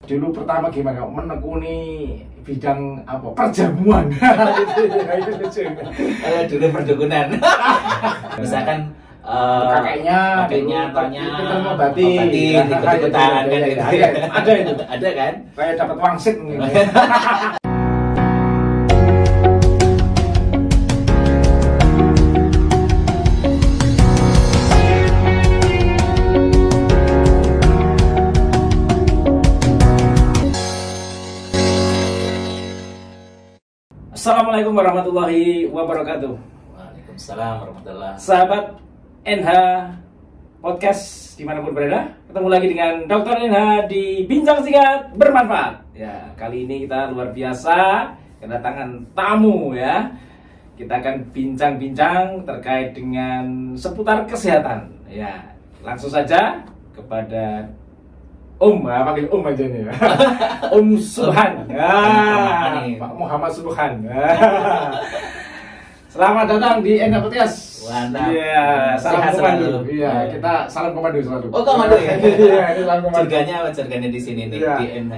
Dulu pertama gimana menekuni bidang apa perjamuan itu lucu. Dulu perdukunan. Misalkan kakeknya tanya obatin ikut-ikutan kan gitu. Ada itu. Ada kan? Kayak dapat wangsit gitu. Assalamualaikum warahmatullahi wabarakatuh. Waalaikumsalam warahmatullahi. Sahabat NH Podcast dimanapun berada, ketemu lagi dengan Dr. NH di Bincang Singkat Bermanfaat. Ya, kali ini kita luar biasa kedatangan tamu ya. Kita akan bincang-bincang terkait dengan seputar kesehatan. Ya, langsung saja kepada panggil aja nih ya. Subhan. Pak Muhammad Subhan. Selamat datang di NH Podcast. Mantap. Iya, salam komando. Selalu. Iya, kita salam komando selalu. Oh, komando ya. Iya, ini salam komando. Jargonnya di sini nih Iya. di NH.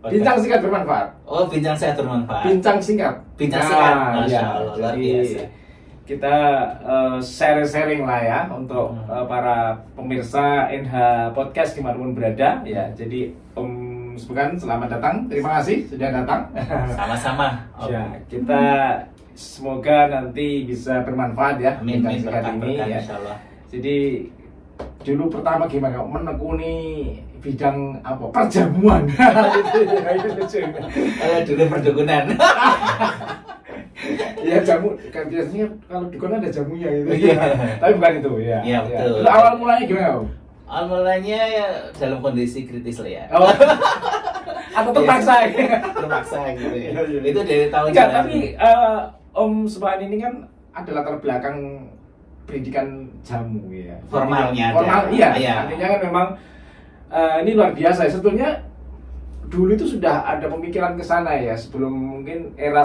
Bincang singkat bermanfaat. Oh, bincang sehat bermanfaat. Bincang singkat. Bincang singkat. Masya iya. Allah, luar Jadi, biasa. kita sharing-sharing lah ya untuk para pemirsa NH Podcast dimanapun berada. Ya, jadi Subhan selamat datang. Terima kasih sudah datang. Sama-sama. Ya, kita semoga nanti bisa bermanfaat ya. Amin, bincang singkat ini ya. insyaallah. Jadi dulu pertama gimana menekuni bidang apa perjamuan itu lucu. Dulu perdukunan. Ya jamu kan biasanya kalau dukun ada jamunya gitu. Iya. Tapi bukan itu ya. Iya, betul. Itu awal mulanya gimana? Awal mulanya ya dalam kondisi kritis lah ya. Oh. Atau terpaksa. Terpaksa gitu ya. Iya, iya. Itu dari tahun Enggak, jalan. tapi Subhan ini kan ada latar belakang pendidikan jamu ya. Formalnya ada. Formal iya. Iya. Artinya kan memang ini luar biasa. Sebetulnya dulu itu sudah ada pemikiran ke sana ya, sebelum mungkin era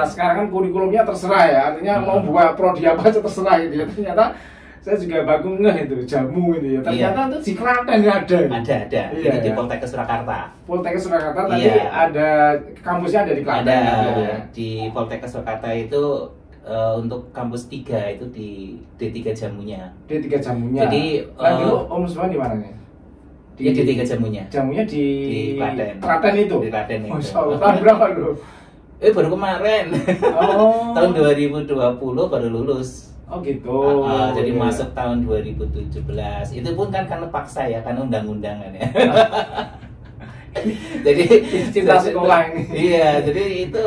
sekarang kan kurikulumnya terserah ya. Artinya mau buat prodi apa aja terserah gitu ya. Ternyata saya juga bagus ngeh itu jamu itu ya. Ternyata itu di Klaten ada. Ada. Iya, Itu di iya. Poltekkes Surakarta. Poltekkes Surakarta tadi Iya. ada kampusnya ada di Klaten. Ada gitu ya. di Poltekkes Surakarta itu untuk kampus 3 itu di D3 jamunya. D3 jamunya. Jadi, dulu Subhan di mana nih? Ya D3 jamunya. Jamunya di Klaten. Klaten itu. Di Klaten itu. Masya Allah, tahun berapa dulu? Baru kemarin. Oh. Tahun 2020 baru lulus. Oh gitu. Jadi Iya. masuk tahun 2017. Itu pun kan karena paksa ya, karena undang-undang kan ya. Jadi Cinta sekolah ini. Iya, jadi itu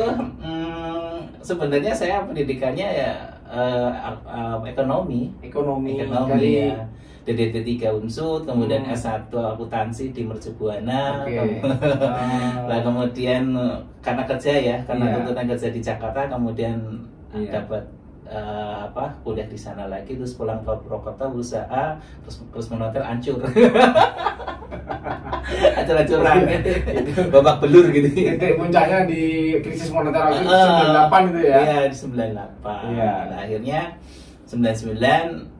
sebenarnya saya pendidikannya ya ekonomi dari ya. Dari D3 Unsud, kemudian S1 akuntansi di Mercubuana. Oke. Lah kemudian karena kerja ya, karena Iya. tuntutan kerja di Jakarta, kemudian Iya. dapat kuliah di sana lagi, terus pulang ke Purwokerto berusaha, terus moneter hancur. Hancur-hancuran gitu. Babak belur gitu. Titik puncaknya di krisis moneter waktu 98 itu ya. Iya, di 98. Iya. Nah, akhirnya 99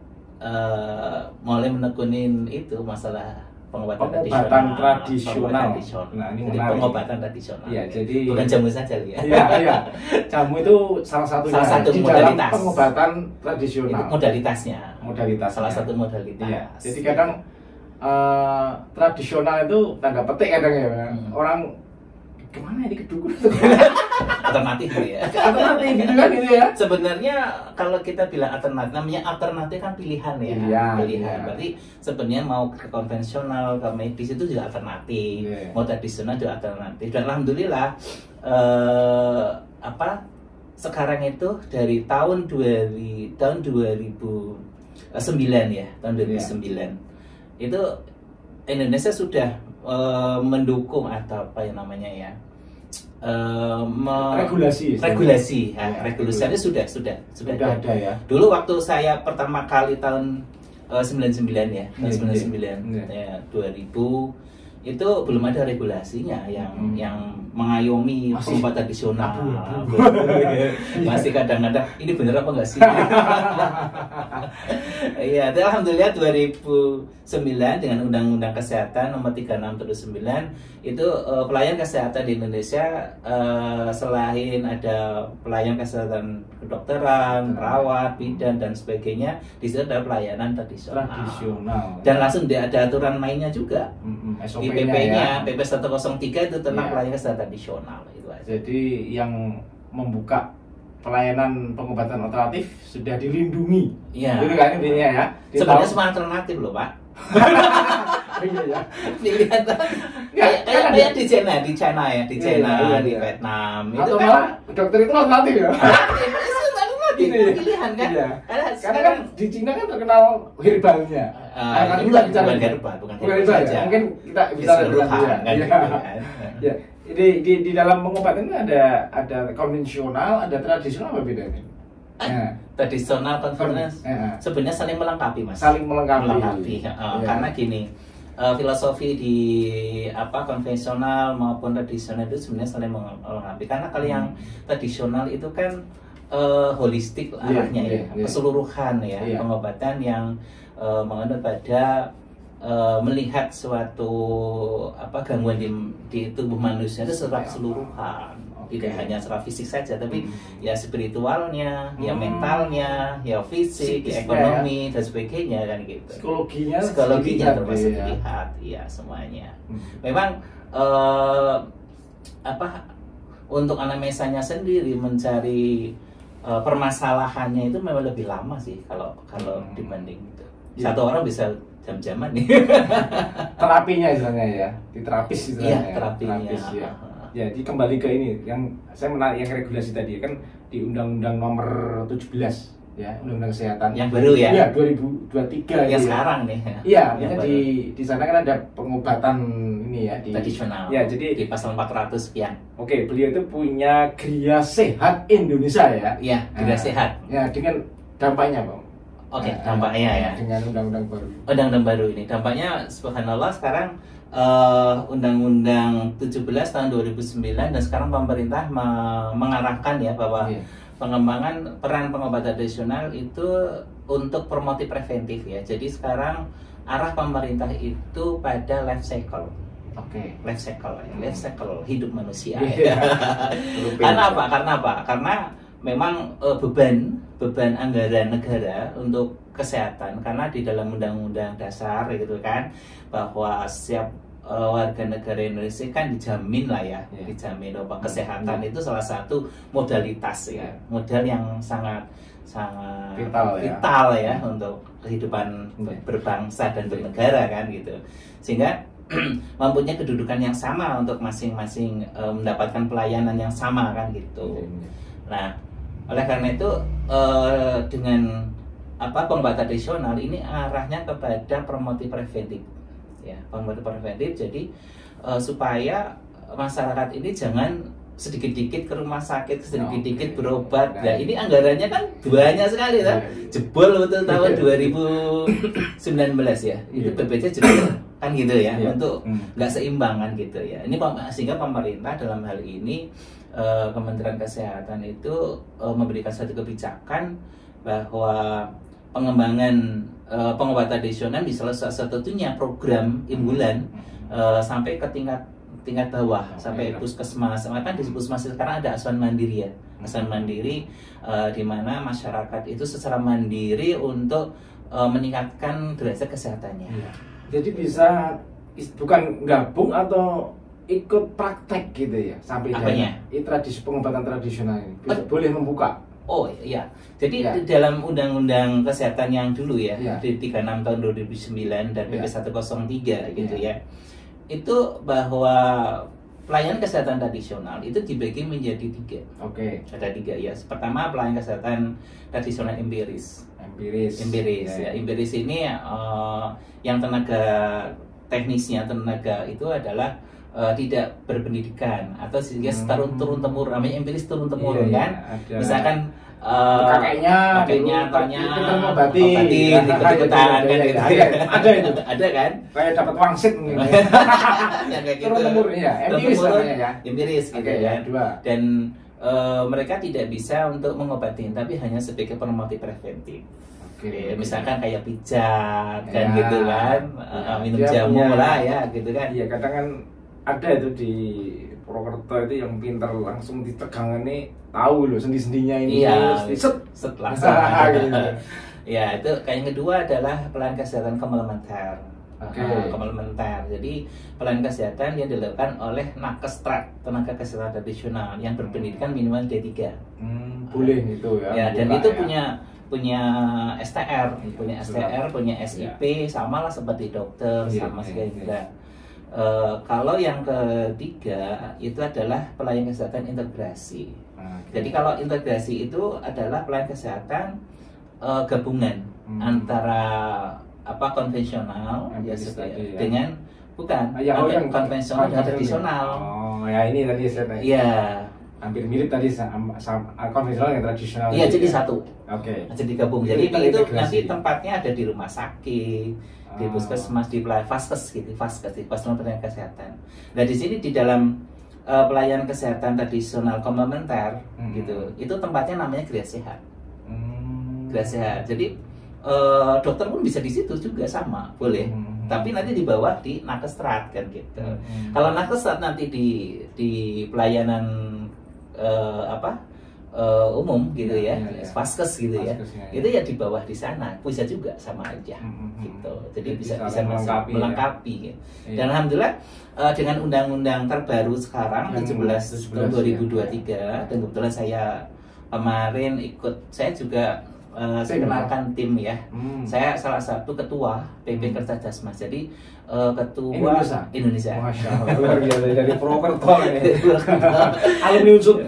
mulai menekunin itu masalah pengobatan tradisional. Nah, ini jadi menarik. pengobatan tradisional. Iya, jadi bukan jamu saja ya. Iya. Jamu itu salah satunya Salah satu di modalitas. dalam pengobatan Itu tradisional. modalitasnya. Modalitas. Salah satu modalitas. Iya. Jadi kadang tradisional itu tanda petik kadang ya. Orang kemana ini kedukun? Alternatif ya. Alternatif gitu kan ini ya. Sebenarnya kalau kita bilang alternatif, namanya alternatif kan pilihan ya. Iya, Pilihan. iya. Berarti sebenarnya mau ke konvensional, ke medis itu juga alternatif. Iya. Mau tradisional juga alternatif. Dan alhamdulillah sekarang itu dari tahun 2009 ya, tahun 2009 itu Indonesia sudah mendukung atau apa yang namanya ya, regulasi regulasinya sudah ada ya. Dulu waktu saya pertama kali tahun 99 ya, tahun 99 Iya. ya 2000 itu belum ada regulasinya yang mengayomi pengobatan tradisional. Masih kadang-kadang ini bener apa enggak sih? Iya, alhamdulillah 2009 dengan Undang-Undang Kesehatan Nomor 36 2009 itu pelayan kesehatan di Indonesia selain ada pelayan kesehatan kedokteran, perawat, bidan dan sebagainya, di situ ada pelayanan tradisional. Dan langsung ada aturan mainnya juga. Di PP-nya, PP 103 itu tentang pelayanan kesehatan tradisional itu aja. Jadi yang membuka pelayanan pengobatan alternatif sudah dilindungi. Iya. Itu kan intinya ya. Sebenarnya semua alternatif loh, Pak. Iya ya. Pilihan kayak di China ya, di China, di Vietnam. Itu kan dokter itu alternatif ya. Pilihan kan? Iya. Karena kan di Cina kan terkenal herbalnya. Ini bukan herbal saja. Mungkin kita bisa ya. Di dalam pengobatan itu ada konvensional, ada tradisional, apa bedanya? Tradisional, konvensional sebenarnya saling melengkapi, Mas. Saling melengkapi. Karena gini, filosofi di konvensional maupun tradisional itu sebenarnya saling melengkapi. Karena kalau yang tradisional itu kan holistik arahnya keseluruhan pengobatan yang menganut pada melihat suatu gangguan di tubuh manusia itu secara keseluruhan, tidak hanya secara fisik saja, tapi ya spiritualnya, ya mentalnya, ya fisik, ya ekonomi dan sebagainya kan gitu. Psikologinya termasuk dilihat, ya semuanya. Memang untuk anamnesanya sendiri mencari permasalahannya itu memang lebih lama sih kalau dibanding itu. Satu orang bisa jam-jaman nih. Terapinya istilahnya ya, di terapis istilahnya. Iya, terapinya. Ya. Jadi kembali ke ini, yang saya menarik yang regulasi tadi kan di Undang-Undang Nomor 17 ya, Undang-Undang Kesehatan. Yang baru ya? Iya, 2023 yang sekarang nih. Iya, di sana kan ada pengobatan ini ya di tradisional. Ya, jadi di pasal 400 sekian. Oke, beliau itu punya Gria Sehat Indonesia ya. Iya, Gria Sehat. Ya, dengan dampaknya, Bang. Oke, dampaknya ya. Dengan undang-undang baru. Undang-undang baru ini dampaknya subhanallah sekarang Undang-Undang 17 tahun 2009 dan sekarang pemerintah mengarahkan ya bahwa pengembangan peran pengobatan tradisional itu untuk promotif preventif ya. Jadi sekarang arah pemerintah itu pada life cycle. Life cycle hidup manusia. Karena apa? Karena memang beban anggaran negara untuk kesehatan, karena di dalam undang-undang dasar gitu kan bahwa setiap warga negara Indonesia kan dijamin lah ya, dijamin bahwa kesehatan itu salah satu modalitas ya, modal yang sangat vital ya untuk kehidupan berbangsa dan bernegara kan gitu, sehingga mempunyai kedudukan yang sama untuk masing-masing mendapatkan pelayanan yang sama kan gitu. Nah, oleh karena itu dengan pengobatan tradisional ini arahnya kepada promotif preventif ya, promotif preventif. Jadi supaya masyarakat ini jangan sedikit-dikit ke rumah sakit, sedikit-dikit berobat. Nah, ini anggarannya kan banyak sekali kan, jebol betul tahun 2019 ya, itu BPJS jebol kan gitu ya, untuk nggak seimbang kan gitu ya. Ini sehingga pemerintah dalam hal ini Kementerian Kesehatan itu memberikan satu kebijakan bahwa pengembangan pengobatan tradisional di salah satunya program imbulan sampai ke tingkat bawah, sampai puskesmas. Kan di puskesmas sekarang ada asuhan mandiri ya, asuhan mandiri di mana masyarakat itu secara mandiri untuk meningkatkan derajat kesehatannya. Jadi bisa bukan gabung atau ikut praktek gitu ya sampai tradisi pengobatan tradisional ini boleh membuka. Oh iya, jadi dalam Undang-Undang Kesehatan yang dulu ya, di 36 tahun 2009 dan PP 103 gitu ya, itu bahwa pelayanan kesehatan tradisional itu dibagi menjadi 3. Ada 3 ya. Pertama, pelayanan kesehatan tradisional empiris. Empiris ini yang tenaga teknisnya, tenaga itu adalah tidak berpendidikan atau sehingga turun temurun, namanya empiris turun temurun kan. Misalkan kakeknya tanya obatin ikut-ikutan kan gitu. Ada itu. Ada kan? Kayak dapat wangsit mungkin. Yang kayak gitu. Turun temurun ya, empiris namanya ya. Empiris gitu ya. Dua. Dan mereka tidak bisa untuk mengobati, tapi hanya sebagai promotif preventif. Misalkan kayak pijat kan gitu kan, minum jamu lah ya gitu kan. Iya, kadang kan ada itu di Purwokerto itu yang pintar langsung ditegangan nih, tahu loh sendi-sendinya ini. Iya, set langsung. Gitu. Ya, itu yang kedua adalah pelayanan kesehatan komplementer. Komplementer. Jadi pelayanan kesehatan yang dilakukan oleh nakestrat, tenaga kesehatan tradisional yang berpendidikan minimal D3. Boleh itu ya. Ya, dan itu punya STR, punya SIP, sama lah seperti dokter, sama sekali juga. Kalau yang ketiga itu adalah pelayanan kesehatan integrasi. Jadi kalau integrasi itu adalah pelayanan kesehatan gabungan antara konvensional dengan yang konvensional dan tradisional. Oh ya, ini tadi saya tanya. Iya. Hampir mirip tadi sama konvensional yang tradisional. Iya, jadi satu. Oke. Jadi gabung. Jadi itu nanti tempatnya ada di rumah sakit, di puskesmas, di vaskes gitu, di fasilitas pelayanan kesehatan. Nah di sini di dalam pelayanan kesehatan tradisional komplementer gitu, itu tempatnya namanya Gria Sehat. Gria Sehat. Jadi dokter pun bisa di situ juga sama, boleh. Tapi nanti di bawah di nakestrat kan gitu. Kalau nakestrat nanti di pelayanan umum gitu ya, vaskes gitu ya, itu ya di bawah di sana bisa juga sama aja gitu. Jadi bisa melengkapi ya. Dan alhamdulillah dengan undang-undang terbaru sekarang 17 tahun 2023, dan kebetulan saya kemarin saya juga saya kenalkan tim ya. Saya salah satu ketua PP Kertajasmas. Jadi ketua Indonesia. Masya Allah, luar biasa dari Purwokerto ya. Alumni unsur.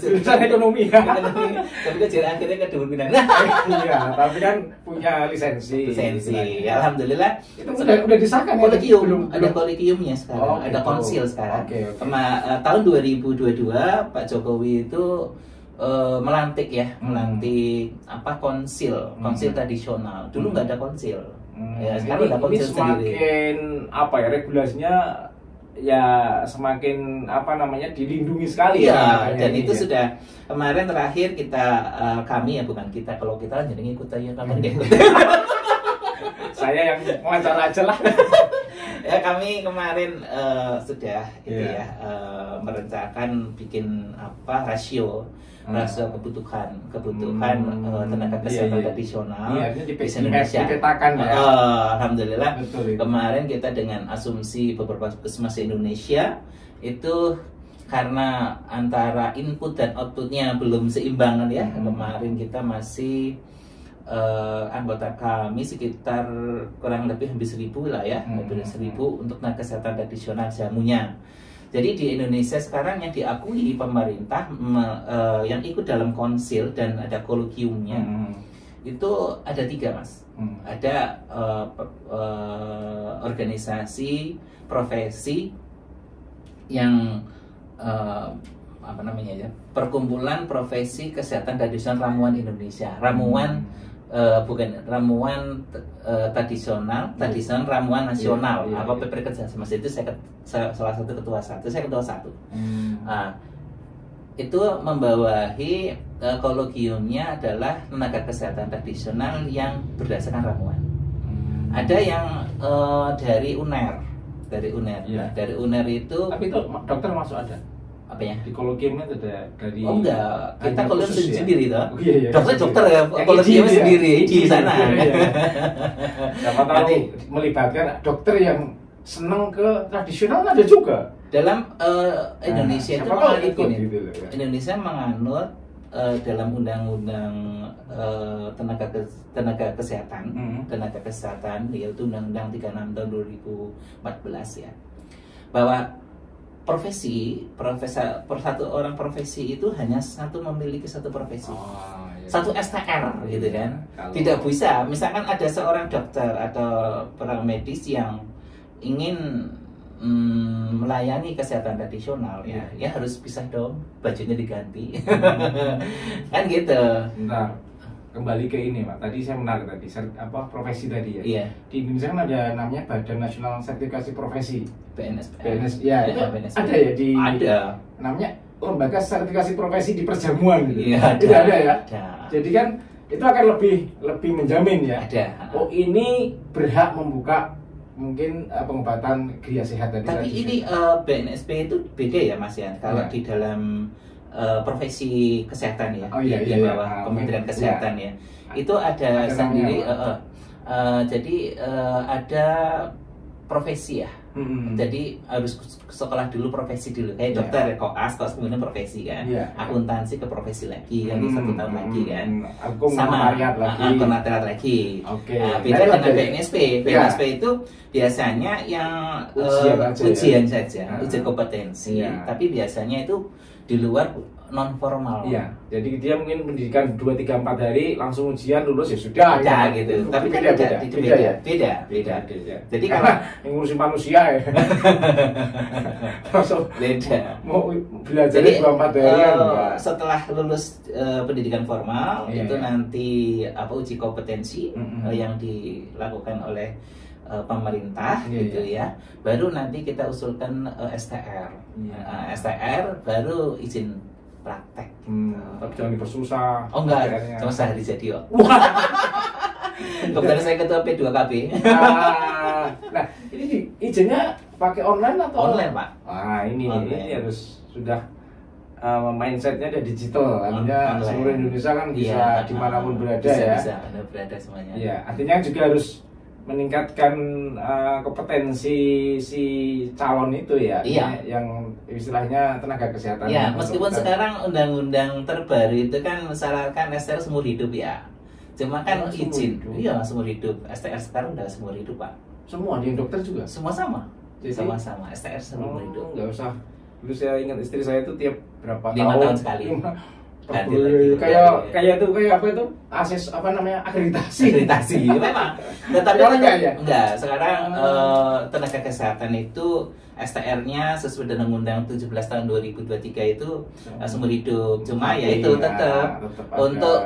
Jurusan ekonomi. Tapi akhirnya ke Dewan. Iya, tapi kan punya lisensi. Ya, alhamdulillah. Itu udah disahkan ya? Kolegium, ada kolegiumnya sekarang, ada konsil sekarang. Tahun 2022 Pak Jokowi itu melantik konsil tradisional. Dulu nggak ada konsil. Ya, sekarang ada konsil sendiri. Semakin regulasinya ya semakin dilindungi sekali ya. Dan itu sudah kemarin terakhir kalau kita jadi ngikut aja saya yang wawancara aja lah. Ya, kami kemarin sudah merencanakan bikin rasio kebutuhan tenaga kesehatan tradisional di Indonesia. Alhamdulillah. Betul, kemarin kita dengan asumsi beberapa puskesmas Indonesia itu karena antara input dan outputnya belum seimbangan ya. Kemarin kita masih anggota kami sekitar kurang lebih hampir 1.000 lah ya, hampir 1.000 untuk tenaga kesehatan tradisional jamunya. Jadi di Indonesia sekarang yang diakui pemerintah yang ikut dalam konsil dan ada kolegiumnya itu ada 3 mas. Ada organisasi profesi yang perkumpulan profesi kesehatan tradisional ramuan Indonesia, tradisional ramuan nasional, PP Kertajasmas itu saya salah satu ketua satu. Itu membawahi kolegiumnya adalah tenaga kesehatan tradisional yang berdasarkan ramuan. Ada yang dari UNER, Dari UNER itu. Tapi itu dokter masuk ada. Apanya? Di kolegiumnya ada dari. Oh enggak, kita kolegium sendiri toh. Iya. Dokter ya, kolegium sendiri di sana. Siapa tahu melibatkan dokter yang senang ke tradisional ada juga. Dalam Indonesia itu Indonesia menganut dalam undang-undang tenaga kesehatan yaitu Undang-Undang 36 tahun 2014 ya, bahwa satu orang profesi itu hanya memiliki satu profesi, satu STR gitu kan. Tidak bisa, misalkan ada seorang dokter atau para medis yang ingin melayani kesehatan tradisional ya harus pisah dong, bajunya diganti. Kan gitu. Bentar, kembali ke ini Pak, tadi saya menarik tadi profesi tadi ya. Iya. Di Indonesia kan ada namanya Badan Nasional Sertifikasi Profesi, BNSP. ya itu BNSP. ada ya di ada namanya lembaga sertifikasi profesi di perjamuan gitu. Iya, Itu ada ya. Ada. Jadi kan itu akan lebih menjamin ya. Ada. Oh, ini berhak membuka mungkin pengobatan gria sehat tadi. Tapi ini BNSP itu beda ya Mas ya. Kalau di dalam profesi kesehatan ya, di bawah Kementerian Kesehatan ya, itu ada sendiri. Jadi ada profesi ya. Jadi harus sekolah dulu, profesi dulu. Kayak dokter ya, koas kemudian profesi kan. Akuntansi ke profesi lagi kan, 1 tahun lagi kan. Sama konotariat lagi. Beda dengan BNSP. BNSP itu biasanya yang ujian saja, ujian kompetensi. Tapi biasanya itu di luar non formal. Iya. Jadi dia mungkin pendidikan 2, 3, 4 hari langsung ujian lulus ya sudah. Ada gitu. Tapi kan beda. Jadi kalau yang ngurusin manusia ya. Beda. Mau belajar 2, 4 hari setelah lulus pendidikan formal itu nanti uji kompetensi yang dilakukan oleh pemerintah gitu ya. Baru nanti kita usulkan STR. STR baru izin praktek. Tapi jangan dipersusah. Oh enggak, cuma sehari jadi kok. Kebetulan saya ketua P2KB. Nah, ini izinnya pakai online atau? Online Pak. Ini harus sudah mindsetnya ada digital, artinya seluruh Indonesia kan bisa dimanapun berada ya. Bisa berada semuanya. Iya, artinya juga harus meningkatkan kompetensi si calon itu ya, yang istilahnya tenaga kesehatan. Ya, meskipun sekarang undang-undang terbaru itu kan mensyaratkan STR seumur hidup ya. Cuma kan izin, seumur hidup. STR sekarang udah seumur hidup Pak. Semua di dokter juga? Semua sama. Sama-sama STR seumur hidup. Nggak usah. Dulu saya ingat istri saya itu tiap berapa 5 tahun sekali. Kayak apa itu akreditasi memang. Tapi enggak sekarang tenaga kesehatan itu STR-nya sesuai dengan Undang 17 tahun 2023 itu seumur hidup. Cuma ya itu tetap untuk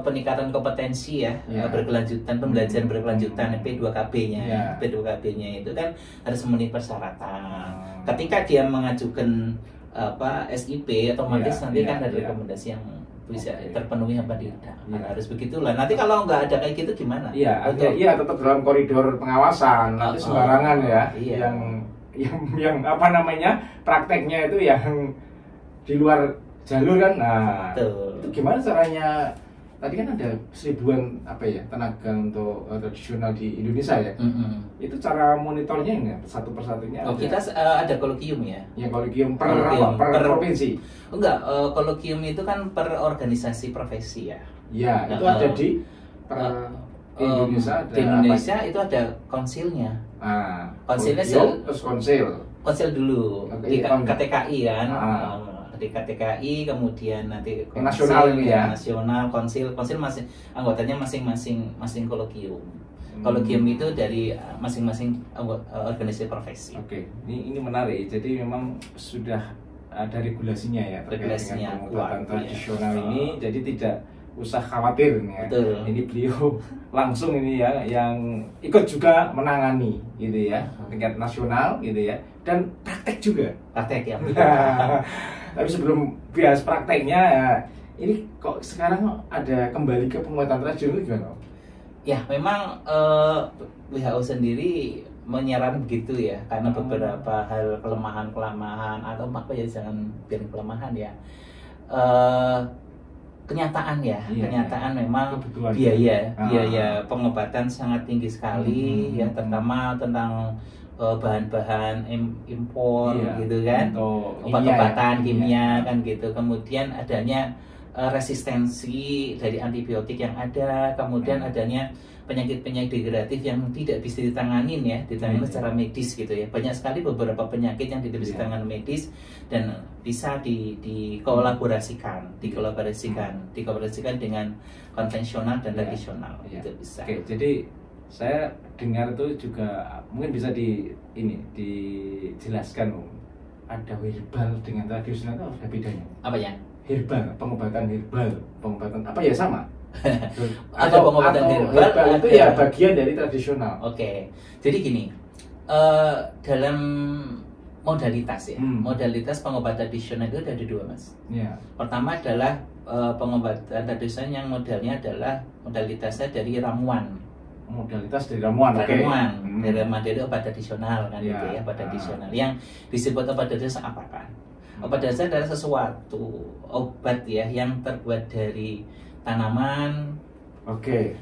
peningkatan kompetensi ya, berkelanjutan, pembelajaran berkelanjutan P2KB-nya. P2KB-nya itu kan harus memenuhi persyaratan. Ketika dia mengajukan SIP otomatis nanti kan ada rekomendasi yang bisa terpenuhi apa tidak. Harus begitulah. Nanti kalau nggak ada kayak gitu gimana? Iya, tetap dalam koridor pengawasan. Nanti sembarangan ya. Yang prakteknya itu yang di luar jalur kan. Nah, itu gimana caranya? Tadi kan ada 1000-an tenaga untuk tradisional di Indonesia ya. Itu cara monitornya ini satu persatunya. Kita ada kolokium ya. Ya kolegium per provinsi. Enggak, kolokium itu kan per organisasi profesi ya. Ya, itu ada di di Indonesia. Di Indonesia itu ada konsilnya. Konsilnya terus konsil dulu di KTKI kan. Di KTKI kemudian nanti nasional ini ya. Nasional konsil masih anggotanya masing-masing kolokium. Kolokium itu dari masing-masing organisasi profesi. Oke, ini menarik. Jadi memang sudah ada regulasinya ya terkait dengan pengobatan tradisional ini. Jadi tidak usah khawatir ya. Betul. Ini beliau langsung ini ya yang ikut juga menangani gitu ya, tingkat nasional gitu ya. Dan praktek juga. Praktek ya. Tapi sebelum bias prakteknya ya, ini kok sekarang ada kembali ke pengobatan tradisional gimana? Ya memang WHO sendiri menyarankan begitu ya, karena beberapa hal kelemahan atau jangan biar kelemahan ya. Kenyataan memang kebetulan biaya pengobatan sangat tinggi sekali ya, terutama tentang bahan-bahan impor gitu kan, obat-obatan kimia kan gitu. Kemudian adanya resistensi dari antibiotik yang ada, kemudian adanya penyakit-penyakit degeneratif yang tidak bisa ditangani secara medis gitu ya. Banyak sekali beberapa penyakit yang tidak bisa ditangani medis dan bisa dikolaborasikan dengan konvensional dan tradisional itu bisa. Oke, jadi Saya dengar itu juga mungkin bisa dijelaskan Om. Ada herbal dengan tradisional itu ada bedanya. Apa ya? Herbal, pengobatan herbal, pengobatan apa ya sama? Ada pengobatan herbal itu ya bagian dari tradisional. Oke. Jadi gini, dalam modalitas ya, modalitas pengobatan tradisional itu ada dua Mas. Ya. Pertama adalah pengobatan tradisional yang modelnya adalah modalitasnya dari ramuan. Modalitas dari ramuan, ramuan dari ramuan dari obat tradisional kan ya. Gitu ya, obat tradisional. Yang disebut obat tradisional apa kan? Obat tradisional adalah sesuatu obat ya yang terbuat dari tanaman,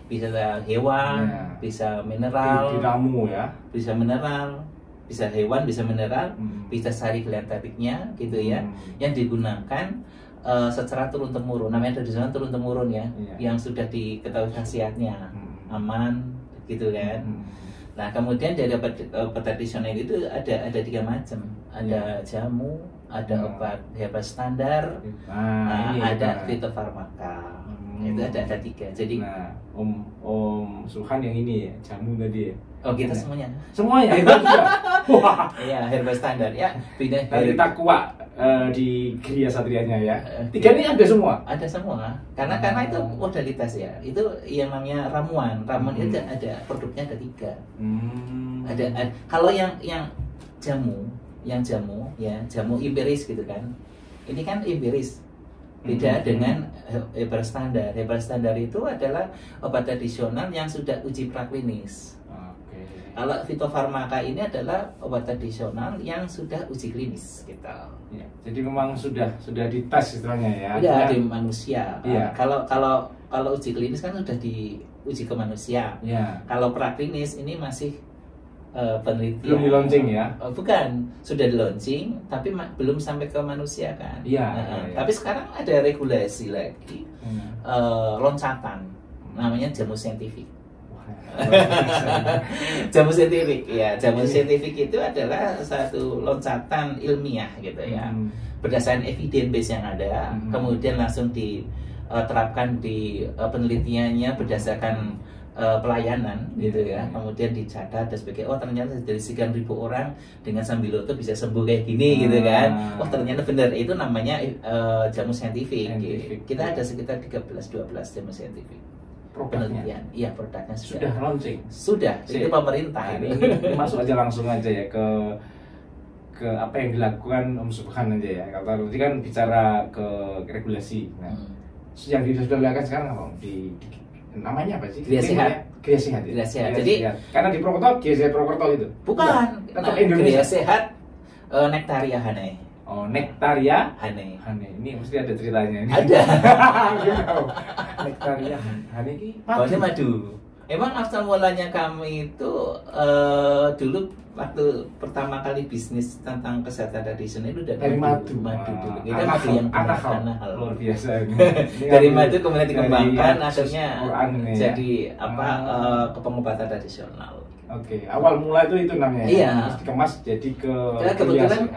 bisa hewan, bisa mineral, diramu ya, bisa mineral, bisa hewan, bisa mineral, bisa sari glantatiknya gitu ya, yang digunakan secara turun temurun, namanya tradisional turun temurun ya, yang sudah diketahui khasiatnya, aman gitu kan. Nah kemudian dari obat tradisional itu ada 3 macam, ada jamu, ada obat herbal standar, ada fitofarmaka. Itu ada 3. Jadi Om Suhan yang ini ya, jamu tadi ya. Oh kita semuanya herbal juga. Wah. Iya herbal standar ya. Dari Takwa di Gria Satrianya ya. 3 ini ada semua. Ada semua. Karena itu modalitas ya. Itu yang namanya ramuan. Ramuan itu ada produknya ada 3. Ada kalau yang jamu ya, jamu empiris gitu kan. Ini kan empiris. Beda dengan herbal standar. Herbal standar itu adalah obat tradisional yang sudah uji praklinis. Kalau fitofarmaka ini adalah obat tradisional yang sudah uji klinis gitu. Ya, jadi memang sudah dites istilahnya ya. Sudah di manusia. Ya. Kalau uji klinis kan sudah diuji ke manusia. Ya. Kalau praklinis ini masih penelitian. Belum di launching ya? Bukan, sudah di launching tapi belum sampai ke manusia kan. Iya. Tapi sekarang ada regulasi lagi, loncatan, namanya jamu saintifik. Jamu saintifik ya, jamu saintifik itu adalah satu loncatan ilmiah gitu ya, berdasarkan evidence base yang ada, kemudian langsung diterapkan di penelitiannya berdasarkan pelayanan gitu ya, kemudian dicatat dan sebagainya. Oh ternyata dari sekian ribu orang dengan sambiloto bisa sembuh kayak gini gitu kan. Oh ternyata benar, itu namanya jamu saintifik. Gitu. Kita ada sekitar 13-12 jamu saintifik. Penelitian, iya produknya sudah launching. Sudah, itu pemerintah. Ini masuk aja langsung aja ya ke apa yang dilakukan Om Subhan aja ya. Kalau tadi kan bicara ke regulasi. Nah, yang sudah dilakukan sekarang apa? Namanya apa sih? Gria Sehat. Gria Sehat. Ya? Gria Sehat. Jadi karena di Purwokerto, Gria Sehat Purwokerto itu. Bukan. Tetap Indonesia. Gria Sehat Nektaria Hane. Oh, Nektaria Hane. Ini mesti ada ceritanya ini. Ada. Nektaria Hane ini madu. Emang asal mulanya kami itu dulu waktu pertama kali bisnis tentang kesehatan tradisional itu dari madu dulu. Kita madu yang anahal. Luar biasa ini. Dari madu kemudian dikembangkan akhirnya jadi ke pengobatan tradisional. Oke, awal mula itu namanya. Iya. Terus dikemas jadi ke kebetulan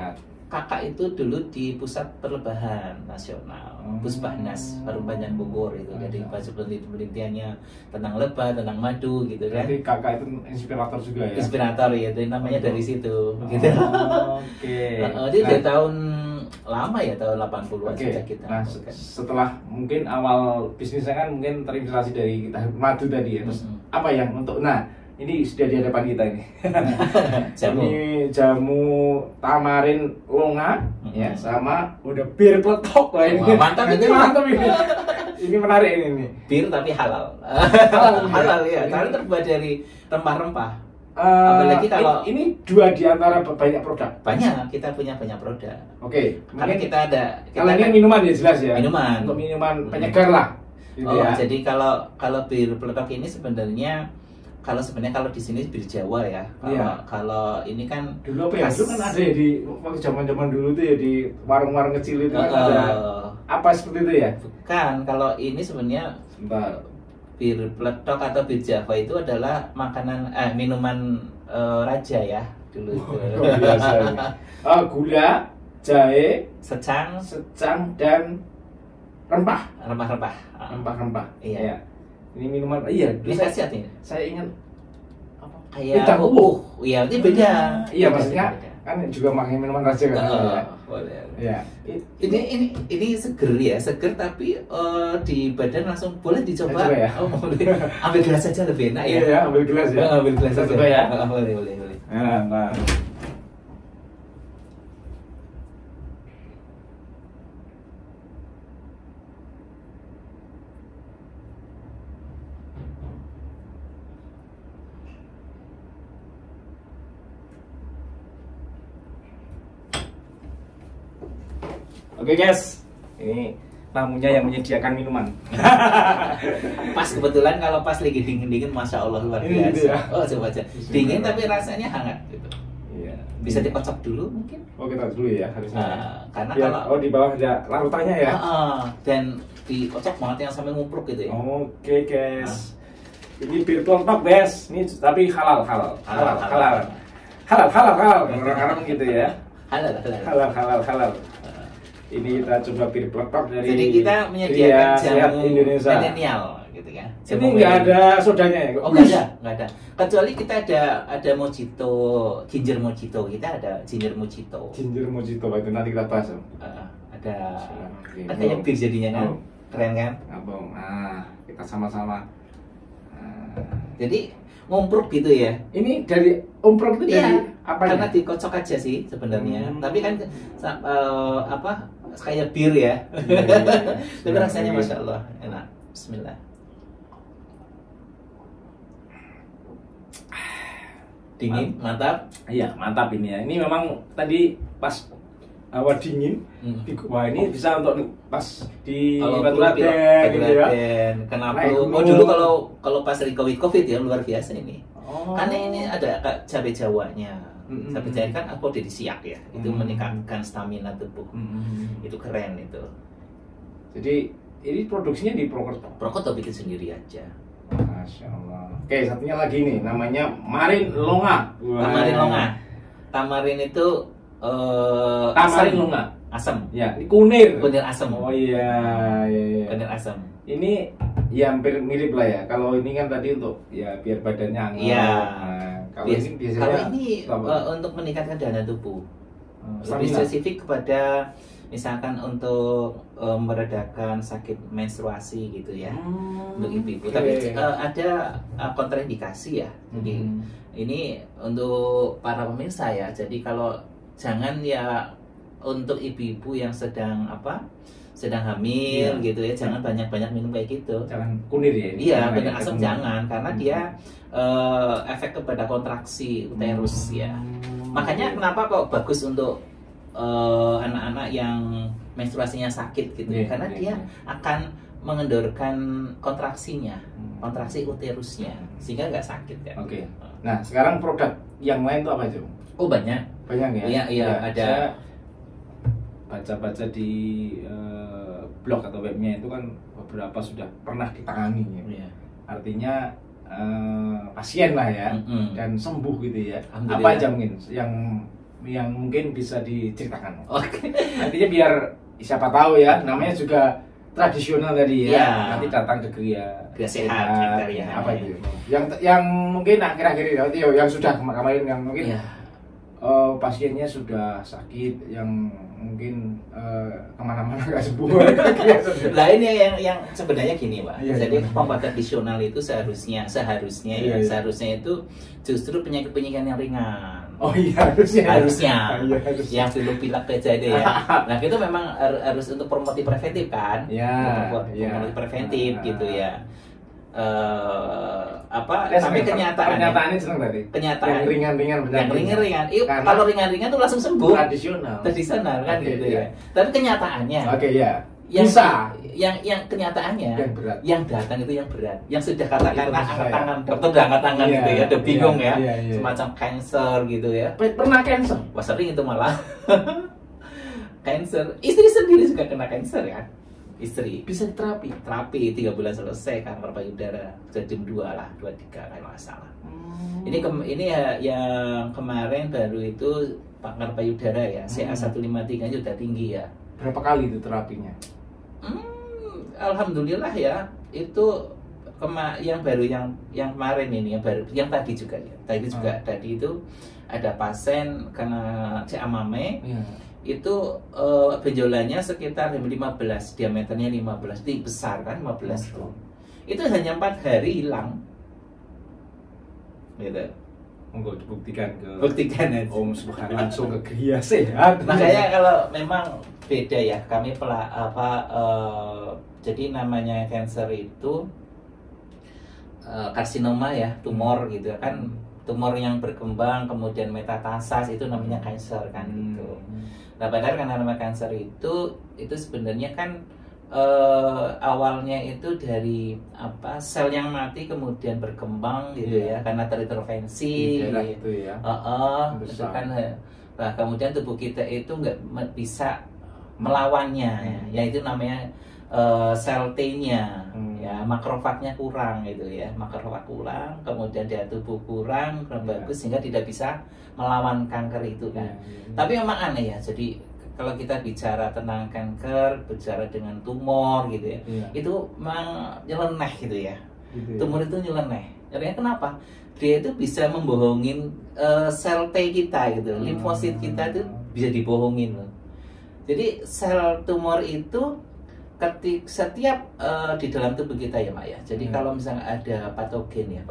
kakak itu dulu di Pusat Perlebahan Nasional, Pusbahnas, Parumbanyan Bogor itu. Jadi penelitiannya tentang lebah, tentang madu gitu kan. Jadi kakak itu inspirator juga ya. Inspirator ya, jadi namanya dari situ. Gitu. Oke. Jadi dari tahun lama ya, tahun 80-an sudah kita. Nah, setelah mungkin awal bisnisnya kan mungkin terinspirasi dari madu tadi ya. Terus apa yang untuk ini sudah di hadapan kita ini. Ini jamu tamarin longa ya, sama udah bir peletok lah ini. Mantap ini. Mantap ini. Ini menarik ini. Bir tapi halal. Halal ya. Karena terbuat dari rempah-rempah. Apalagi kalau ini 2 di antara banyak produk. Banyak, kita punya banyak produk. Oke. Karena kita ada. Kalau ini minuman ya jelas ya. Minuman. Untuk minuman penyegar lah. Gitu ya. Jadi kalau bir peletok ini sebenarnya kalau di sini bir Jawa ya. Kalau ini kan dulu apa ya? Dulu kan ada ya di waktu zaman-zaman dulu tuh ya di warung-warung kecil itu kan ada apa seperti itu ya? Bukan, kalau ini sebenarnya bir peletok atau bir Jawa itu adalah makanan minuman raja ya dulu itu. Biasa ini. Gula, jahe, secang dan rempah. Rempah-rempah. Rempah-rempah. Iya. Ini minuman, iya. Ini khasiat ini. Saya ingat kayak Pita kuku. Iya, ini beda. Iya, Beda, maksudnya beda. kan juga pakai minuman raja kan. Boleh. Ya. Ini seger ya, seger tapi di badan langsung boleh dicoba. Coba ya. Oh, boleh. Ambil gelas saja lebih enak ya. Iya, ambil gelas ya. Ambil gelas Kita saja. coba ya. Boleh. Nah. Oke guys, ini tamunya yang menyediakan minuman. Pas kebetulan kalau pas lagi dingin-dingin, masya Allah luar Ini biasa. gitu ya? Oh coba aja. Dingin tapi rasanya hangat gitu. Iya. Bisa dikocok dulu mungkin. Oh kita dulu ya harusnya. Karena Biar- kalau di bawah ada larutannya ya. dan dikocok banget yang sampai ngumpul gitu ya. Oke guys, ini bir kelompok guys. Ini tapi halal. Orang Arab gitu ya. Halal. Ini kita coba bir kelompok dari. Jadi kita menyediakan Iya, Sehat jamu Indonesia. milenial gitu kan. Ini nggak ada sodanya ya? Oh nggak ada. Kecuali kita ada mojito, ginger mojito. Kita ada ginger mojito. Ginger mojito itu nanti kita bahas. Ada. Oke. Kan kayak bir jadinya kan. Oh. Keren kan? Abang, kita sama-sama. Jadi ngumpruk gitu ya. Ini dari umprok itu dari apa Karena ya? dikocok aja sih sebenarnya. Hmm. Tapi kan kayak bir ya. Tapi rasanya masya Allah enak. Bismillah. Dingin, mantap. Iya, mantap ini ya. Ini memang tadi pas hawa dingin. Wah, ini bisa untuk pas di Batu Raden gitu ya. Kenapa? Naik gunung. Oh dulu kalau pas lagi COVID ya luar biasa ini. Oh. Karena ini ada cabai jawanya. Mm-mm. Cabai jawa kan afrodisiak ya. Itu meningkatkan stamina tubuh. Itu keren itu. Jadi ini produksinya di Purwokerto. Purwokerto bikin sendiri aja. Masya Allah. Oke, satunya lagi nih, namanya Marin Longa. Tamarin longa. Tamarin itu Tamarin asam. Longa. Asam. Ya, ini kunir. Kunir asam. Oh iya. Kunir asam. Ini ya hampir mirip lah ya. Kalau ini kan tadi untuk ya biar badannya hangat. Iya. Nah, kalau ini biasanya Kalau ini apa? untuk meningkatkan daya tubuh. Lebih Stamina. spesifik kepada misalkan untuk meredakan sakit menstruasi gitu ya. Untuk ibu-ibu. Oke. Tapi ada kontraindikasi ya. Jadi ini untuk para pemirsa ya. Jadi kalau jangan ya untuk ibu-ibu yang sedang hamil Iya. gitu ya, jangan banyak-banyak minum kayak gitu. Jangan kunir ya. Ini. Iya, Jangan benar ya, asam ketemu. jangan karena dia efek kepada kontraksi uterus ya. Makanya kenapa kok bagus untuk anak-anak yang menstruasinya sakit gitu, Iya, karena iya, dia iya. akan mengendorkan kontraksinya, kontraksi uterusnya, sehingga nggak sakit kan. Oke. Nah, sekarang produk yang lain tuh apa aja? Oh banyak. Banyak ya? Iya, Ya, ada. saya baca-baca di blog atau webnya itu kan beberapa sudah pernah ditangani ya. Iya. Artinya pasien lah ya Mm-mm. dan sembuh gitu ya. Alhamdulillah. Apa aja mungkin yang mungkin bisa diceritakan? Oke. Artinya biar siapa tahu ya, namanya juga tradisional tadi ya. Iya. Nanti datang ke Gria Sehat, ya. apa itu? Yang mungkin akhir-akhir ini yang sudah kemarin yang mungkin Iya. pasiennya sudah sakit yang mungkin kemana-mana nggak sembuh. Lah ini yang sebenarnya gini Pak. Iya, Jadi iya. obat tradisional itu seharusnya Iya, iya. seharusnya itu justru penyakit-penyakit yang ringan. Oh iya harusnya. Harusnya. Iya, harusnya. Yang dulu pilek aja deh ya. Nah itu memang harus untuk promotif preventif kan? Ya, Untuk ya. promotif preventif gitu ya. Tapi kenyataannya senang tadi. kenyataan Yang ringan-ringan yang ringan-ringan. Karena Kalau ringan-ringan tuh langsung sembuh. tradisional. Kan Oke, gitu iya. ya. Tapi kenyataannya Oke ya. yang Bisa. yang kenyataannya Yang berat. yang datang itu yang berat, yang sudah katakan Itu maksud angkat saya. tangan, dokter udah angkat tangan Iya, gitu ya, udah bingung iya, ya, iya, iya. semacam cancer gitu ya. Pernah cancer. Wah sering itu malah cancer, istri sendiri juga kena cancer ya, istri Bisa diterapi. terapi 3 bulan selesai kanker payudara, stadium 2 lah, 2-3 kalau nggak salah. Ini yang kemarin baru itu kanker payudara ya, CA153 nya sudah tinggi ya. Berapa kali itu terapinya? Alhamdulillah ya, itu yang baru yang kemarin ini yang tadi juga ya. Tadi itu ada pasien kena CA-MAME. Itu benjolannya sekitar 15, diameternya 15, itu besar kan 15 tuh. Itu hanya 4 hari hilang. Gitu. Monggo dibuktikan aja. Om Subhan langsung ke Gria Sehat. Makanya kalau memang beda ya, kami jadi namanya cancer itu karsinoma ya, tumor gitu kan. Tumor yang berkembang kemudian metastasis itu namanya kanker kan gitu. Nah, padahal karena nama kanker itu sebenarnya kan awalnya itu dari sel yang mati kemudian berkembang gitu ya karena terintervensi gitu ya. Itu kan. Nah, kemudian tubuh kita itu nggak bisa melawannya ya itu namanya sel T-nya ya, makrofagnya kurang gitu ya, makrofag kurang, kemudian dia tubuh kurang bagus sehingga tidak bisa melawan kanker itu kan. Tapi memang aneh ya, jadi kalau kita bicara tentang kanker, bicara dengan tumor gitu ya, itu memang nyeleneh gitu ya. Tumor itu nyeleneh. Karena kenapa? Dia itu bisa membohongin sel T kita gitu, limfosit kita itu bisa dibohongin loh. Jadi sel tumor itu setiap di dalam tubuh kita ya Mak ya. Jadi kalau misalnya ada patogen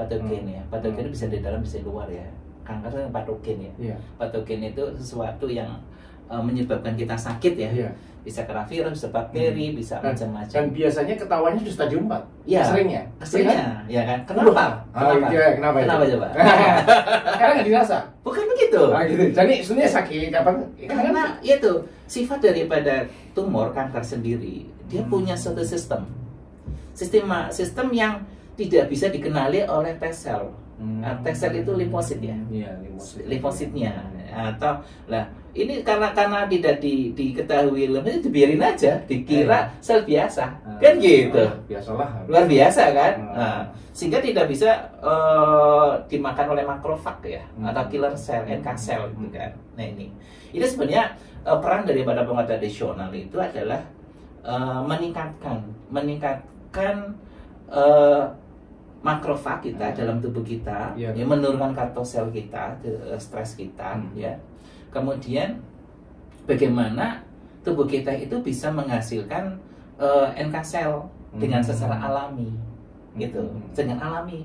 bisa di dalam bisa di luar ya. Kanker itu patogen ya. Patogen itu sesuatu yang menyebabkan kita sakit ya. Bisa kena virus, bisa bakteri, bisa macam-macam. Dan biasanya ketahuannya sudah stadium 4. Ya. Keseringnya, ya kan? Kenapa? Kenapa coba? Karena nggak dirasa. Bukan begitu. Gitu. Jadi sebenarnya sakit apa? Karena itu sifat daripada tumor kanker sendiri, dia punya suatu sistem yang tidak bisa dikenali oleh T-sel. T-sel itu limfosit ya. Limfositnya atau lah ini karena tidak diketahui lebih dibiarin aja, dikira sel biasa kan gitu. Biasalah. Luar biasa kan. Nah, sehingga tidak bisa dimakan oleh makrofag ya atau killer cell, NK cell gitu kan. Nah ini sebenarnya peran daripada pengobat tradisional itu adalah meningkatkan makrofag kita dalam tubuh kita, ya, menurunkan kartosel kita, stres kita, ya. Kemudian bagaimana tubuh kita itu bisa menghasilkan NK sel dengan secara alami, gitu, dengan alami,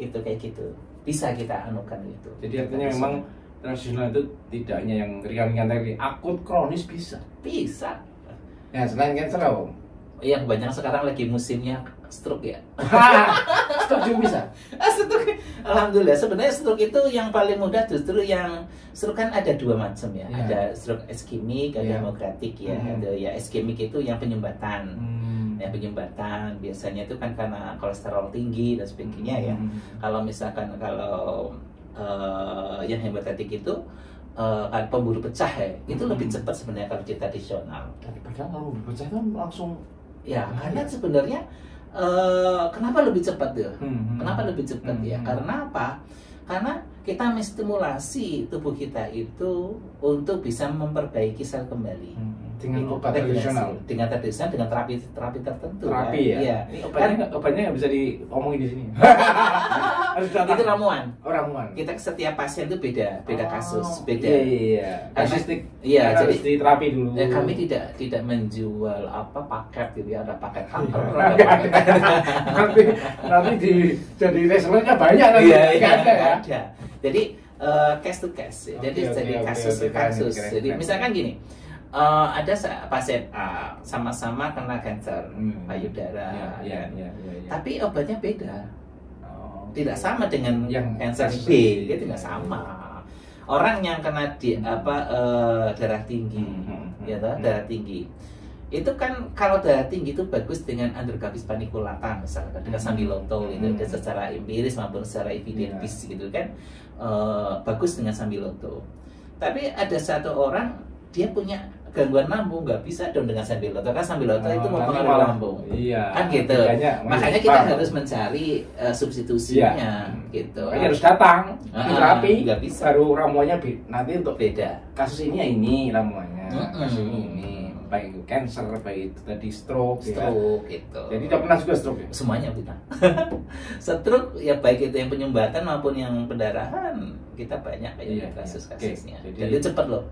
itu kayak gitu, bisa kita anukan itu. Jadi artinya memang tradisional itu tidak hanya yang ringan-ringan tadi, akut kronis bisa. Ya selain cancer apa? Iya, kebanyakan sekarang lagi musimnya stroke ya. Stroke juga bisa. Stroke, alhamdulillah. Sebenarnya stroke itu yang paling mudah justru yang stroke kan ada 2 macam ya. Ada stroke iskemik, ada hemokratik ya. Ada ya iskemik itu yang penyumbatan. Ya penyumbatan biasanya itu kan karena kolesterol tinggi dan sebagainya ya. Kalau misalkan yang hemokratik itu pembuluh pecah ya, itu lebih cepat sebenarnya kalau kita tradisional. Padahal kalau pembuluh pecah itu langsung ya, karena sebenarnya kenapa lebih cepat ya? Kenapa lebih cepat ya? Karena apa? Karena kita menstimulasi tubuh kita itu untuk bisa memperbaiki sel kembali dengan obat tradisional, dengan terapi tertentu. Terapi ya? Iya. Ini obatnya nggak bisa diomongin di sini. Itu ramuan. Oh, ramuan. Kita setiap pasien itu beda kasus, beda. Iya. Kasustik. Iya. Jadi terapi dulu. Kami tidak menjual paket gitu ya, ada paket kanker. nanti jadi resellernya banyak nanti. Iya. Ada. Jadi case to case. Jadi kasus ke kasus. Jadi misalkan gini. Ada pasien A sama-sama kena kanker payudara, tapi obatnya beda, tidak sama dengan yang kanker B, dia tidak sama. Orang yang kena darah tinggi, darah tinggi, itu kan kalau darah tinggi itu bagus dengan androgalvis paniculata misalkan dengan sambiloto itu dan secara empiris maupun secara evidens gitu kan bagus dengan sambiloto. Tapi ada satu orang dia punya gangguan lambung, nggak bisa dong dengan sambiloto, kan sambiloto itu mempengaruhi lambung, kan gitu. Makanya kita harus mencari substitusinya, gitu. Harus datang terapi, nggak bisa. Baru ramuannya nanti untuk beda. Kasus ini ya ini ramuannya, kasus ini. baik itu cancer, baik itu tadi stroke gitu. Jadi tidak pernah juga stroke ya? Semuanya kita. Stroke ya baik itu yang penyumbatan maupun yang pendarahan, kita banyak kayak kasus-kasusnya. Jadi cepat loh,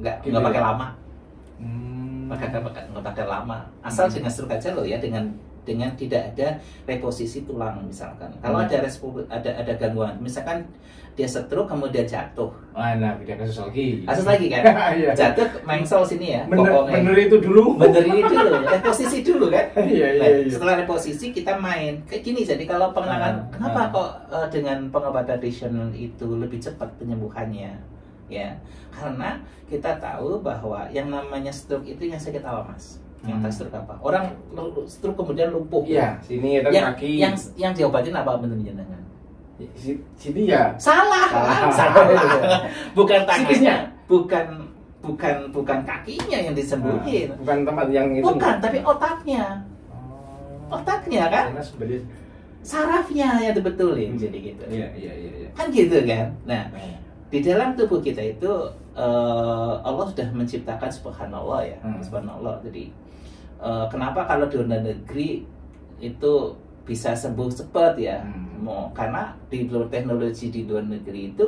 nggak pakai lama. Nggak pakai lama. Asal dengan stroke aja loh ya, dengan tidak ada reposisi tulang misalkan. Kalau ada gangguan, misalkan dia stroke kemudian jatuh. Nah, beda kasus lagi kan? Jatuh mengsel sini ya. Bener itu dulu. Reposisi dulu kan? Iya. Setelah reposisi kita main kayak gini. Jadi kalau penanganan, kenapa kok dengan pengobatan tradisional itu lebih cepat penyembuhannya? Ya, karena kita tahu bahwa yang namanya stroke itu yang sakit awal, Mas. Yang stroke apa? Orang stroke kemudian lumpuh. Iya, sini ya kaki. Yang diobatin apa bentuknya? Sini ya. Salah. Bukan tangannya, bukan kakinya yang disembuhin. Bukan tempat yang itu. Bukan, tapi otaknya. Otaknya kan? Sarafnya yang dibetulin, jadi gitu. Iya. Kan gitu kan? Nah, di dalam tubuh kita itu Allah sudah menciptakan subhanallah ya. Subhanallah. Jadi kenapa kalau di luar negeri itu bisa sembuh cepat ya? Karena di luar teknologi di luar negeri itu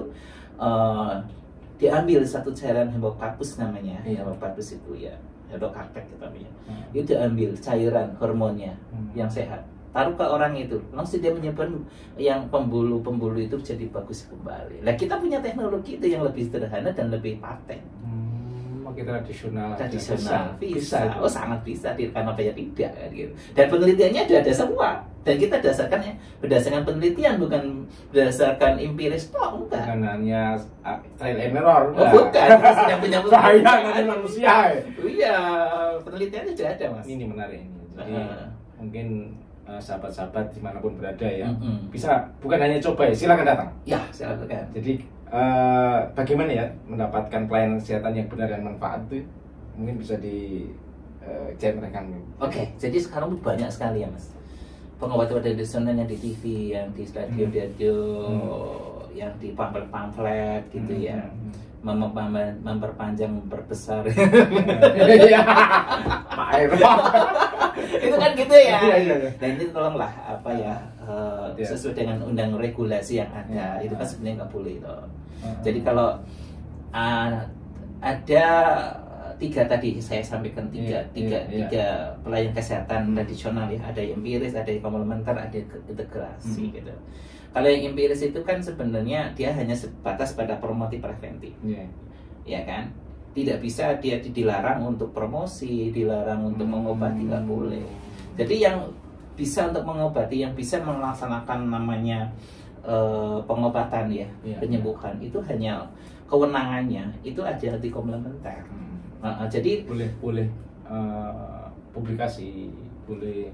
diambil satu cairan hippocampus namanya. Hippocampus itu ya, hippocampus namanya. Itu diambil cairan hormonnya yang sehat. Taruh ke orang itu, langsung dia menyebabkan yang pembuluh itu jadi bagus kembali. Nah, kita punya teknologi itu yang lebih sederhana dan lebih paten. Tradisional bisa. Oh, sangat bisa. Kenapa ya tidak kan gitu. Dan penelitiannya ada semua. Dan kita berdasarkan penelitian, bukan berdasarkan empiris toh, enggak. Bukan hanya trial and error. Bukan. Yang punya bahaya manusia. Iya, penelitiannya sudah ada, Mas. Ini menarik ini. Jadi mungkin sahabat-sahabat dimanapun berada ya, bisa bukan hanya coba ya, silakan datang. Ya, silakan. Jadi bagaimana ya mendapatkan pelayanan kesehatan yang benar dan manfaat itu mungkin bisa diceritakan. Oke, jadi sekarang banyak sekali ya, Mas, pengobatan tradisional yang di TV, yang di radio, yang di pamflet gitu ya, memperbesar. Itu kan gitu ya. Dan ini tolonglah sesuai dengan undang regulasi yang ada. Itu kan sebenarnya nggak boleh itu. Jadi kalau ada tiga tadi saya sampaikan tiga pelayanan kesehatan tradisional ya, ada yang empiris, ada yang komplementer, ada integrasi gitu. Kalau yang empiris itu kan sebenarnya dia hanya sebatas pada promotif preventif, ya kan? Tidak bisa dia dilarang untuk promosi, dilarang untuk mengobati, nggak boleh. Jadi yang bisa untuk mengobati, yang bisa melaksanakan namanya pengobatan ya, penyembuhan itu hanya kewenangannya itu ada di komplementer. Jadi boleh publikasi, boleh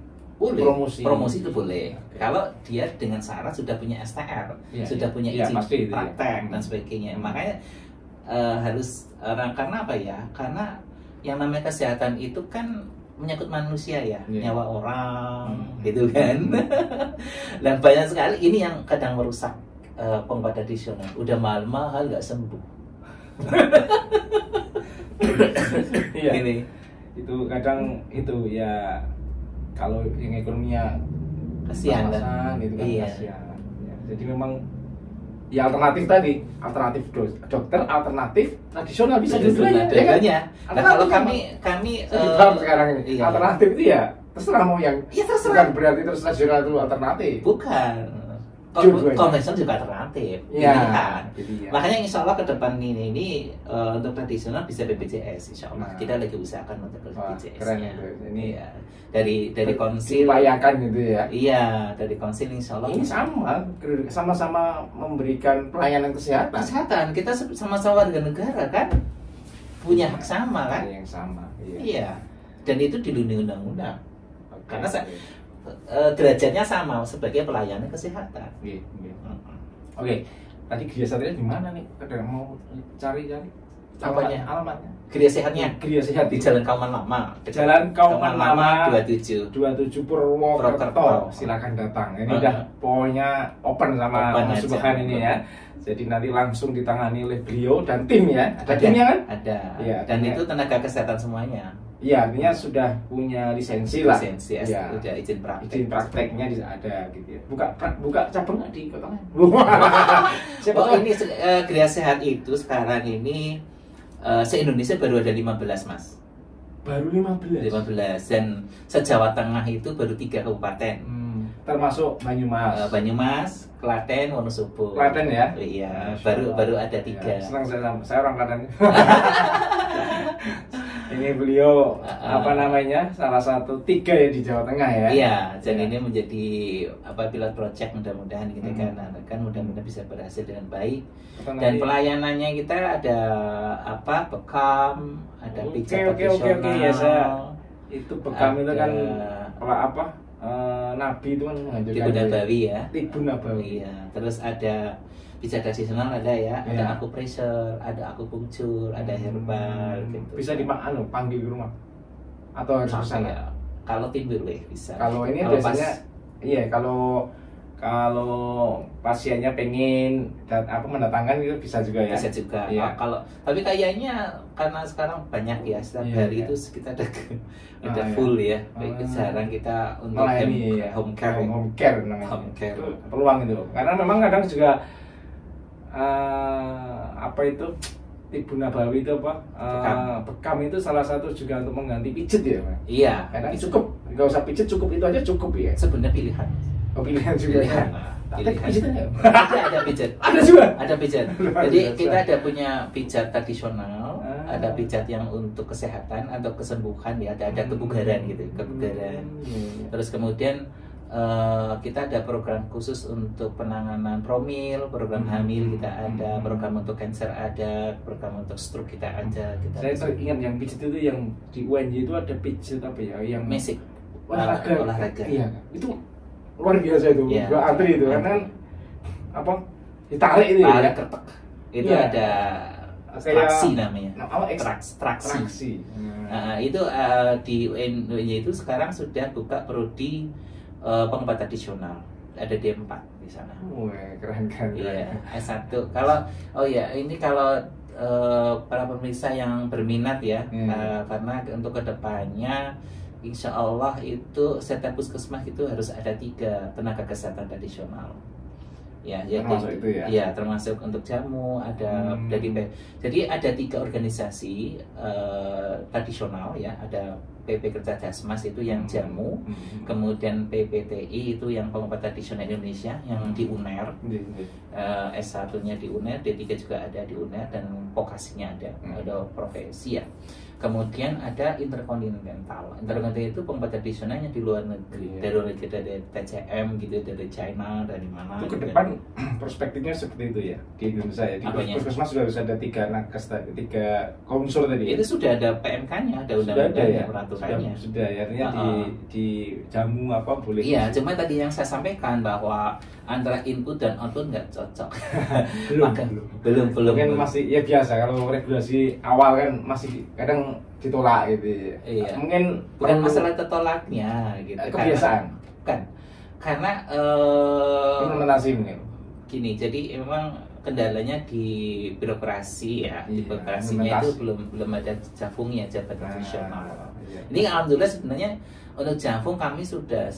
promosi itu boleh. Kalau dia dengan syarat sudah punya STR, sudah punya izin praktek dan sebagainya. Makanya harus karena apa ya? Karena yang namanya kesehatan itu kan menyangkut manusia ya, nyawa orang, gitu kan. Dan banyak sekali ini yang kadang merusak pengobatan tradisional. Udah mahal-mahal nggak sembuh. Ini itu kadang itu ya, kalau yang ekonominya kasihan itu kan kasihan. Ya, jadi memang ya alternatif tadi, alternatif dokter, alternatif tradisional bisa dua-duanya. Ya kan? Nah, kalau kami sekarang ini alternatif itu ya terserah mau yang bukan berarti terus tradisional itu alternatif. Bukan. Konvensional juga alternatif. Makanya insya Allah ke depan ini untuk tradisional bisa BPJS, insya Allah. Kita lagi usahakan untuk BPJS. Keren ini ya. Dari konsil diupayakan gitu ya. Iya, dari konsil insya Allah. Ini sama-sama memberikan pelayanan kesehatan. Kita sama-sama warga negara kan, punya hak sama kan? Yang sama. Iya. Dan itu dilindungi undang-undang. Karena derajatnya sama sebagai pelayanan kesehatan. Oke. Tadi Gria Satria di mana nih? Kadang mau cari alamatnya. Gria Sehatnya. Gria Sehat di Jalan Kauman Lama. Jalan Kauman Lama 27 Purwokerto. Silakan datang. Ini udah pokoknya open sama Subhan ini ya. Jadi nanti langsung ditangani oleh beliau dan tim ya. Ada timnya kan? Ada. Ya, dan itu tenaga kesehatan semuanya. Iya, artinya sudah punya lisensi lah. Lisensi, Ya. udah izin praktek. Izin prakteknya ada gitu ya. Buka cabang nggak di kota lain? Oh ini Gria Sehat itu sekarang ini se-Indonesia baru ada 15 Mas. Baru 15. 15 dan se-Jawa Tengah itu baru 3 kabupaten. Termasuk Banyumas. Banyumas, Klaten, Wonosobo. Klaten ya? Iya, Masya baru Allah. ada 3. Ya, senang saya orang Klaten. Ini beliau apa namanya salah satu 3 ya di Jawa Tengah ya. Iya, dan Ya. ini menjadi pilot project, mudah-mudahan kita kan mudah-mudahan bisa berhasil dengan baik. Dan pelayanannya kita ada bekam, ada pijat tradisional. Ya, itu bekam itu kan Nabi itu kan Tibu Nabawi ya. Tibu Nabawi. Iya, terus ada pijat tradisional ada ya, ada akupressure, ada akupunktur, ada herbal gitu. Bisa panggil ke rumah atau harus ke sana? Ya. Kalau tim boleh bisa. Kalau ini biasanya kalau pasiennya pengen mendatangkan itu bisa juga ya. Bisa juga. Iya. Tapi kayaknya karena sekarang banyak ya setiap hari itu kita ada full ya. Jarang kita untuk home care namanya. Home care. Itu peluang itu. Karena memang kadang juga Tibu Nabawi itu bekam itu salah satu juga untuk mengganti pijet ya, Mas? Iya. Karena cukup, nggak usah pijet, cukup itu aja cukup ya. Sebenarnya pilihan. Pilihan juga. Pilihan. Pijetannya? Ada pijat. Ada juga. Ada pijat. Jadi kita ada punya pijat tradisional, ada pijat yang untuk kesehatan atau kesembuhan ya, ada kebugaran gitu, kebugaran. Terus kemudian kita ada program khusus untuk penanganan promil, program hamil kita ada, program untuk cancer ada, program untuk stroke kita ada. Saya teringat yang pijat itu yang di UNJ itu ada pijat apa ya? Yang Mesik. olahraga. Iya, itu luar biasa itu. Ya, gua antri itu karena ditarik itu ya. Ketek. Itu ada traksi namanya. Traksi. Itu di UNJ itu sekarang sudah buka prodi pengobatan tradisional, ada D4 di sana. Keren. Iya, S1. Ini kalau para pemirsa yang berminat ya, karena untuk kedepannya insya Allah itu setiap puskesmas itu harus ada 3 tenaga kesehatan tradisional. Ya, termasuk itu ya. Iya, termasuk untuk jamu ada jadi ada 3 organisasi tradisional ya, ada PP Kerja Dasmas itu yang jamu, kemudian PPTI itu yang pengobatan tradisional Indonesia yang di UNER, S1-nya di UNER, D3 juga ada di UNER dan vokasinya ada profesi ya. Kemudian ada interkontinental. Interkontinental itu pengobatan tradisionalnya di luar negeri, dari TCM gitu, dari China, dari mana. Itu ke depan perspektifnya seperti itu ya di Indonesia ya. Di puskesmas sudah harus ada 3 nakes, 3 konsul tadi. Itu sudah ada PMK-nya, ada undang-undangnya, peraturannya. Sudah ya, artinya di jamu boleh. Iya, cuma tadi yang saya sampaikan bahwa antara input dan output nggak cocok. belum. Mungkin masih ya biasa kalau regulasi awal kan masih kadang ditolak gitu. Iya. Mungkin bukan masalah tertolaknya gitu. Kebiasaan. Karena implementasi mungkin. Gini, jadi memang kendalanya di birokrasi ya. Di birokrasinya itu belum ada jafungnya, jabatan nasional. Ini alhamdulillah sebenarnya untuk Jafung kami sudah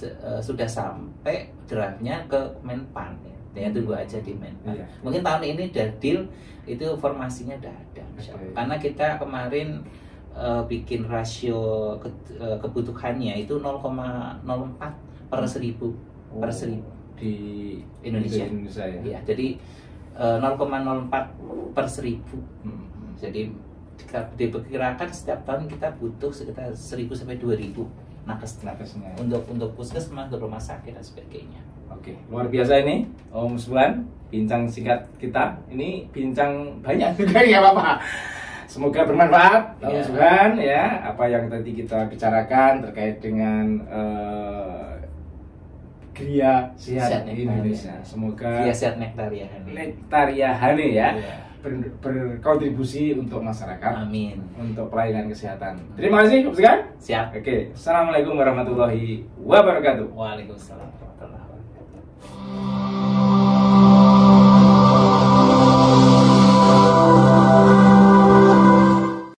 sampai draftnya ke Menpan ya. Tunggu aja di Menpan. Mungkin tahun ini udah deal, itu formasinya udah ada. Karena kita kemarin bikin rasio kebutuhannya itu 0,04 per 1000 di Indonesia ya. Jadi 0,04 per 1000. Jadi diperkirakan setiap tahun kita butuh sekitar 1000 sampai 2000 nakesnya untuk puskesmas, untuk rumah sakit dan sebagainya. Oke, luar biasa ini Om Subhan, bincang singkat kita. Ini bincang banyak juga ya Bapak. Semoga bermanfaat Om Subhan ya, apa yang tadi kita bicarakan terkait dengan Gria Sehat Indonesia. Semoga Gria Sehat Nektariahane ya. Berkontribusi untuk masyarakat. Amin. Untuk pelayanan kesehatan. Terima kasih, Om Subhan. Siap. Oke, assalamualaikum warahmatullahi wabarakatuh. Waalaikumsalam warahmatullahi wabarakatuh.